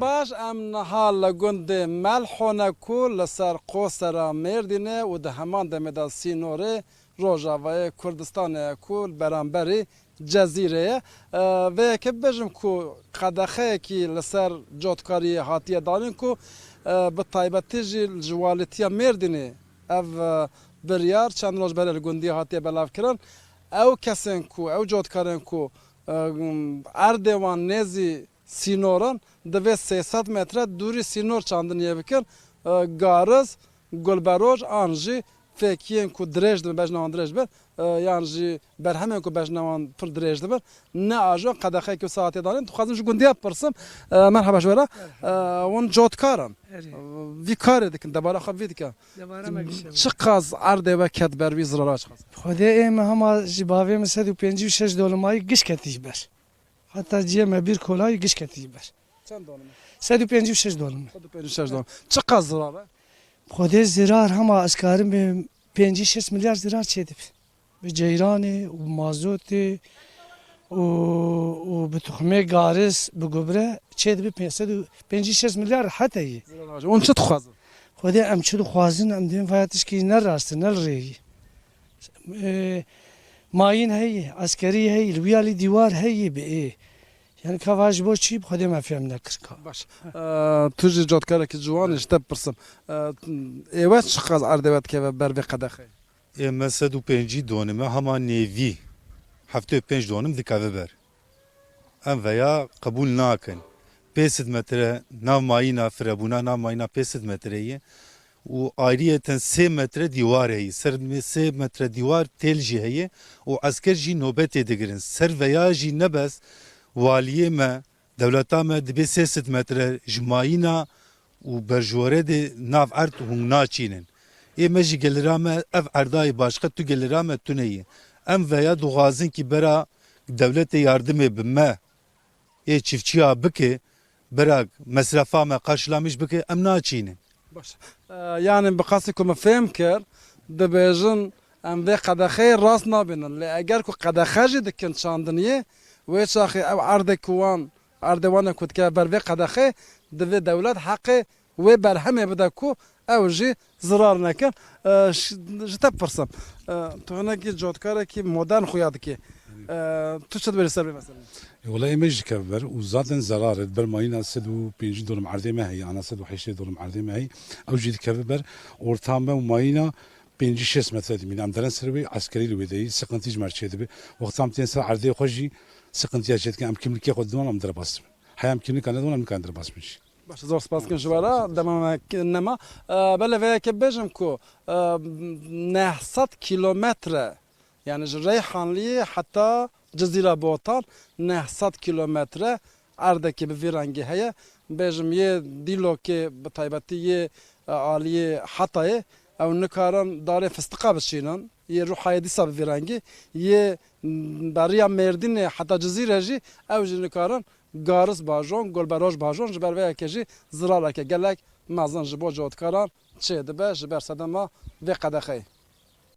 باش ام نهال لگند ملحونه کل لسر قوسرا مردینه و ده همان دمدا سینوره روجاوای کردستان کل برانبری جزیره و که بجم کو قدخه کی لسر جوتکاری هاتیه دارین کو به طایبتی جوالتیا مردینه اف بریار چند روز برای گندی هاتیه بلاف کرن او کسین کو او جوتکارن کو اردوان نزی سینوران دوی 300 متر دوری سینور چاندنیه بکن گارز گلبروج آنجی فکیین کو درج دم بجنوان درج بر یعنی جی بر همین کو بجنوان پر درج دم نه آجو قدخه که ساعتی دارن تو خازم جو گندی پرسم مرحبا شورا ون جوتکارن وی کار دکن دبارا خب وی دکن چه قاز عرضه و کت بر وی زرارا چه قاز خدا ایم هم جبابه مثلا $56 گش کتیش بر حتی جیم bir kolay گش کتیش بر چند دونم $156 $156 چه قاز زراره خدا زرار هم اسکارم به 5-6 milyar زرار چیدیم به جیرانی و مازوتی و به تخمه گارس به گبره چیدیم 5-6 milyar حتی اون چه تخوازن خدا ام چه خوازن ام دیم فایتش کی نه راست نه ریگی ماین هی عسکری هی رویالی دیوار هی به yani kavaş boş çip خودم افهم نکرد. باش توجی جوتکاره که جوان اشتب پرسم ایوات شقاز اردوات که بر به قدخه $150 دونمه همان نیوی 75 دونم دکاوه بر ام ویا قبول ناکن 500 متر ناو ماینا فرابونا ناو ماینا 500 متریه و آریتن 3 متر دیوار هی سر 3 متر دیوار تل جی هی و عسکر جی نوبت دگرن سر ویا جی نبس والیه ما دولتا ما دبی 300 متر جماینا و برجوره de nav art hung naçinin. Meci gelirame ev erdayı başka tu gelirame tu neyi. Em veya duazın ki bera devlete yardım ebime. Çiftçiya bike bera mesrafa me karşılamış bike em naçinin. باش يعني بقاسكم فهم كر دبيجن ام في قدخه راس نابين اللي اگر كو قدخه جي دكن شاندنيه ويشاخي او عردكوان عردوان كنت كبر في قدخه دبي دولت حقي وبرهمه بدكو او جي زرار نكن جتا برسم تو هناك جوتكاره كي مودرن خوياد كي تو شد برسل مثلا والله ايمج كبر وزادن زرارت برماينا $150 عرضه ما هي انا $180 عرضه ما هي او جيت كبر ortamda ماينا 5-6 metre demin amdaran sırrı askeri lübedeyi sıkıntı marşedi be vaktam tensa ardı xoji sıkıntı yaşadık am kimlik yakudum amdara bastım hayam kimlik anadon am kandır basmış باش زور سباس كن جوارا دما نما بلا في كبجم كو 900 كيلومتر يعني ريحانلي حتى جزيرة بوطان 900 كيلومتر أردك بفيرانجي هيا بجم يه ديلو كي بطيبتي يه عالية حتى او نکارن داره فستقا بشینن یه روح هایدی ساب ویرانگی یه بریا مردین حتی جزیره جی او جی نکارن گارس باجون گل براج باجون جبر ویا کجی زراله که گلک مازن جبو جوت کاران چه دبه جبر صدما و قدخه